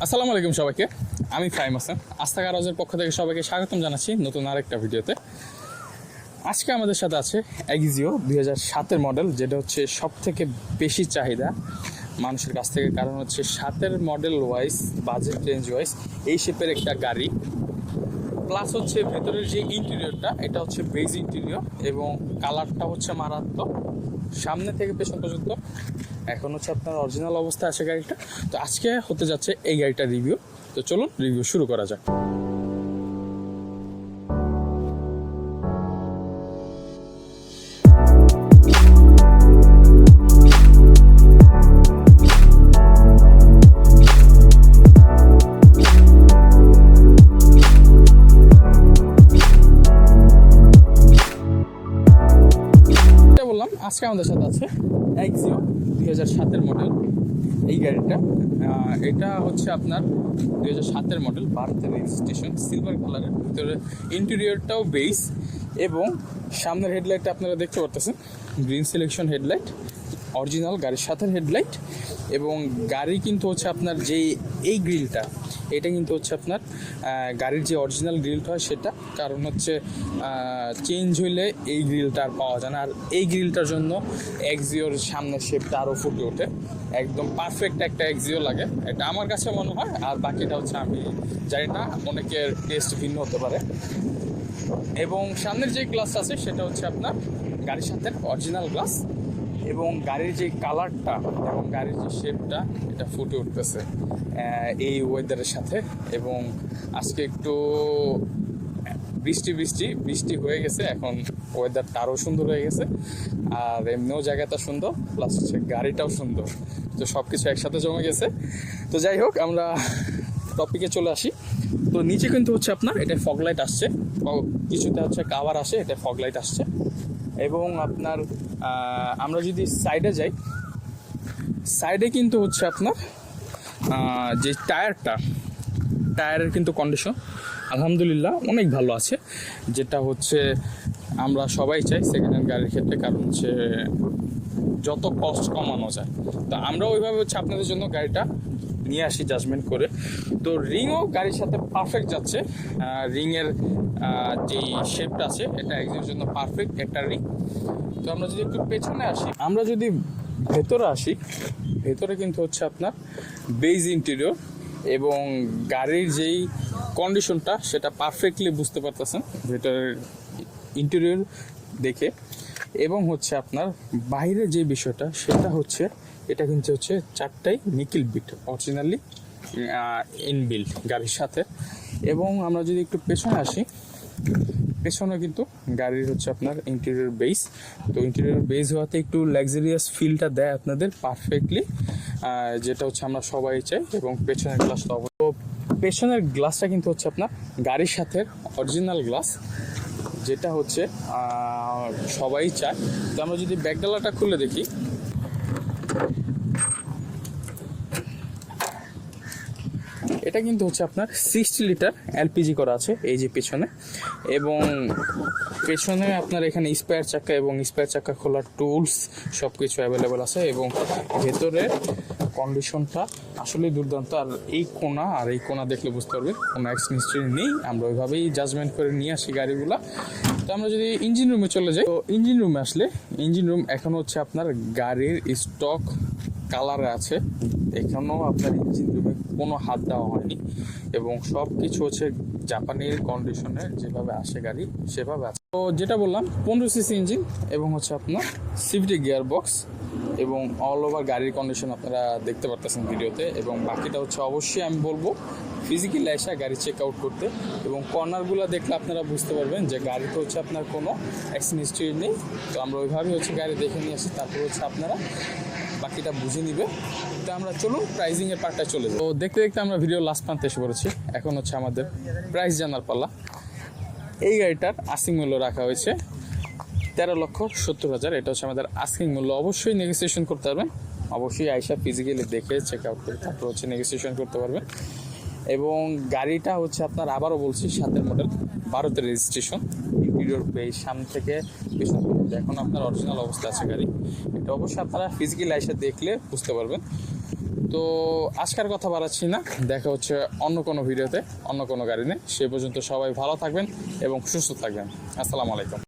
আসসালামু আলাইকুম সবাইকে। আমি ফাহিম হাসান, আস্থা গারাজের পক্ষ থেকে সবাইকে স্বাগতম জানাচ্ছি নতুন আরেকটা ভিডিওতে। আজকে আমাদের সাথে আছে এক্সিও 2007-এর মডেল, যেটা হচ্ছে সব থেকে বেশি চাহিদা মানুষের কাছ থেকে। কারণ হচ্ছে 7-এর model wise, budget range wise এই শেপের একটা গাড়ি, প্লাস হচ্ছে ভেতরের যে ইন্টেরিয়রটা, এটা হচ্ছে বেজ ইন্টেরিয়র এবং কালারটা হচ্ছে মারাত্মক সামনে থেকে পেছন পর্যন্ত। এখন হচ্ছে আপনার অরিজিনাল অবস্থা আছে গাড়িটা। তো আজকে হতে যাচ্ছে এই গাড়িটার রিভিউ। তো চলুন রিভিউ শুরু করা যাক। বললাম আজকে আমাদের সাথে আছে এক্সিও 2007-এর মডেল এই গাড়িটা। এটা হচ্ছে আপনার 2007-এর মডেল, ভারতের রেজিস্ট্রেশন, সিলভার কালারের। ভিতরে ইন্টেরিয়রটাও বেস এবং সামনের হেডলাইটটা আপনারা দেখতে পারতেছেন, গ্রিন সিলেকশন হেডলাইট, অরিজিনাল গাড়ির সাথে হেডলাইট। এবং গাড়ি কিন্তু হচ্ছে আপনার যে এই গ্রিলটা, এটা কিন্তু হচ্ছে আপনার গাড়ির যে অরিজিনাল গ্রিলটা হয় সেটা, কারণ হচ্ছে চেঞ্জ হইলে এই গ্রিলটা আর পাওয়া যায় না। আর এই গ্রিলটার জন্য এক্সিওর সামনের শেপটা আরও ফুটে ওঠে, একদম পারফেক্ট একটা এক্সিও লাগে, এটা আমার কাছে মনে হয়। আর বাকিটা হচ্ছে আমি জানি না, অনেকের টেস্ট ভিন্ন হতে পারে। এবং সামনের যে গ্লাস আছে সেটা হচ্ছে আপনার গাড়ির সাথে অরিজিনাল গ্লাস, এবং গাড়ির যে কালারটা এবং গাড়ির যে শেপটা, এটা ফুটে উঠতেছে এই ওয়েদারের সাথে। এবং আজকে একটু বৃষ্টি হয়ে গেছে, এখন ওয়েদারটা আরও সুন্দর হয়ে গেছে। আর এমনিও জায়গাটা সুন্দর, প্লাস হচ্ছে গাড়িটাও সুন্দর, তো সব কিছু একসাথে জমে গেছে। তো যাই হোক, আমরা টপিকে চলে আসি। তো নিচে কিন্তু হচ্ছে আপনার এটা ফগ লাইট আসছে, কিছুতে হচ্ছে কাভার আসে, এটা ফগ লাইট আসছে। এবং আপনার আমরা যদি সাইডে যাই, সাইডে কিন্তু হচ্ছে আপনার যে টায়ারের কিন্তু কন্ডিশন আলহামদুলিল্লাহ অনেক ভালো আছে, যেটা হচ্ছে আমরা সবাই চাই সেকেন্ড হ্যান্ড গাড়ির ক্ষেত্রে। কারণ হচ্ছে যত কস্ট কমানো যায়, তো আমরা ওইভাবে হচ্ছে আপনাদের জন্য গাড়িটা নিয়ে আসি জাজমেন্ট করে। তো রিংও গাড়ির সাথে পারফেক্ট যাচ্ছে, রিংয়ের যেই শেপটা আছে এটা একজনের জন্য পারফেক্ট একটা রিং। তো আমরা যদি একটু পেছনে আসি, আমরা যদি ভেতরে আসি, ভেতরে কিন্তু হচ্ছে আপনার বেজ ইন্টেরিয়র এবং গাড়ির যেই কন্ডিশনটা সেটা পারফেক্টলি বুঝতে পারতেছেন ভেতরের ইন্টেরিয়র দেখে। এবং হচ্ছে আপনার বাইরে যে বিষয়টা সেটা হচ্ছে, এটা কিন্তু হচ্ছে চারটাই নিকেল বিট অরিজিনালি ইনবিল্ড গাড়ির সাথে। এবং আমরা যদি একটু পেছনে আসি, পেছনে কিন্তু গাড়ির হচ্ছে আপনার ইন্টেরিয়র বেস। তো ইন্টেরিয়র বেস হওয়াতে একটু লাক্সারিয়াস ফিলটা দেয় আপনাদের পারফেক্টলি, যেটা হচ্ছে আমরা সবাই চাই। এবং পেছনের গ্লাসটা, পেছনের গ্লাসটা কিন্তু হচ্ছে আপনার গাড়ির সাথে অরিজিনাল গ্লাস, যেটা হচ্ছে সবাই চায়। তো আমরা যদি ব্যাকডালাটা খুলে দেখি, এটা কিন্তু হচ্ছে আপনার 60 লিটার এলপিজি করা আছে এই যে পেছনে। এবং পেছনে আপনার এখানে স্পেয়ার চাকা এবং স্পেয়ার চাকা খোলার টুলস সব কিছু অ্যাভেলেবেল আছে। এবং ভেতরে কন্ডিশনটা আসলেই দুর্দান্ত। আর এই কোনা দেখলে বুঝতে পারবেন কোনো অ্যাক্সিডেন্ট হিস্ট্রি নেই, আমরা ওইভাবেই জাজমেন্ট করে নিয়ে আসি গাড়িগুলো। তো আমরা যদি ইঞ্জিন রুমে চলে যাই, তো ইঞ্জিন রুমে আসলে ইঞ্জিন রুম এখন হচ্ছে আপনার গাড়ির স্টক কালারে আছে, এখানেও আপনার ইঞ্জিন রুমে কোনো হাত দেওয়া হয়নি। এবং সব কিছু হচ্ছে জাপানির কন্ডিশনে যেভাবে আসে গাড়ি সেভাবে আছে। তো যেটা বললাম 15 সিসি ইঞ্জিন এবং হচ্ছে আপনার সিভিটি গিয়ার বক্স, এবং অল ওভার গাড়ির কন্ডিশন আপনারা দেখতে পারতেছেন ভিডিওতে। এবং বাকিটা হচ্ছে অবশ্যই আমি বলবো ফিজিক্যালি এসে গাড়ি চেক আউট করতে। এবং কর্নারগুলো দেখলে আপনারা বুঝতে পারবেন যে গাড়িতে হচ্ছে আপনার কোনো অ্যাক্সিডেন্ট হিস্ট্রি নেই। তো আমরা ওইভাবেই হচ্ছে গাড়ি দেখে নিয়ে আসি, তারপর হচ্ছে আপনারা বাকিটা বুঝে নিবে। তো আমরা চলুন প্রাইজিংয়ের পার্টটা চলে যাই। তো দেখতে দেখতে আমরা ভিডিও লাস্ট প্রান্তে এসে পড়েছি, এখন হচ্ছে আমাদের প্রাইস জানার পালা। এই গাড়িটার আস্কিং মূল্য রাখা হয়েছে 13,70,000। এটা হচ্ছে আমাদের আস্কিং মূল্য। অবশ্যই নেগোসিয়েশন করতে পারবেন, অবশ্যই আইসা ফিজিক্যালি দেখে চেক আউট করে তারপর হচ্ছে নেগোসিয়েশন করতে পারবেন। এবং গাড়িটা হচ্ছে আপনার, আবারও বলছি, 7-এর মডেল, ভারতের রেজিস্ট্রেশন, ইন্টেরিয়র বেস সামনে থেকে পেছন পর্যন্ত এখন আপনার অরিজিনাল অবস্থা আছে গাড়ি। এটা অবশ্যই আপনারা ফিজিক্যালি এসে দেখলে বুঝতে পারবেন। তো আজকের কথা বাড়াচ্ছি না, দেখা হচ্ছে অন্য কোনো ভিডিওতে অন্য কোনো গাড়ি নিয়ে। সে পর্যন্ত সবাই ভালো থাকবেন এবং সুস্থ থাকবেন। আসসালামু আলাইকুম।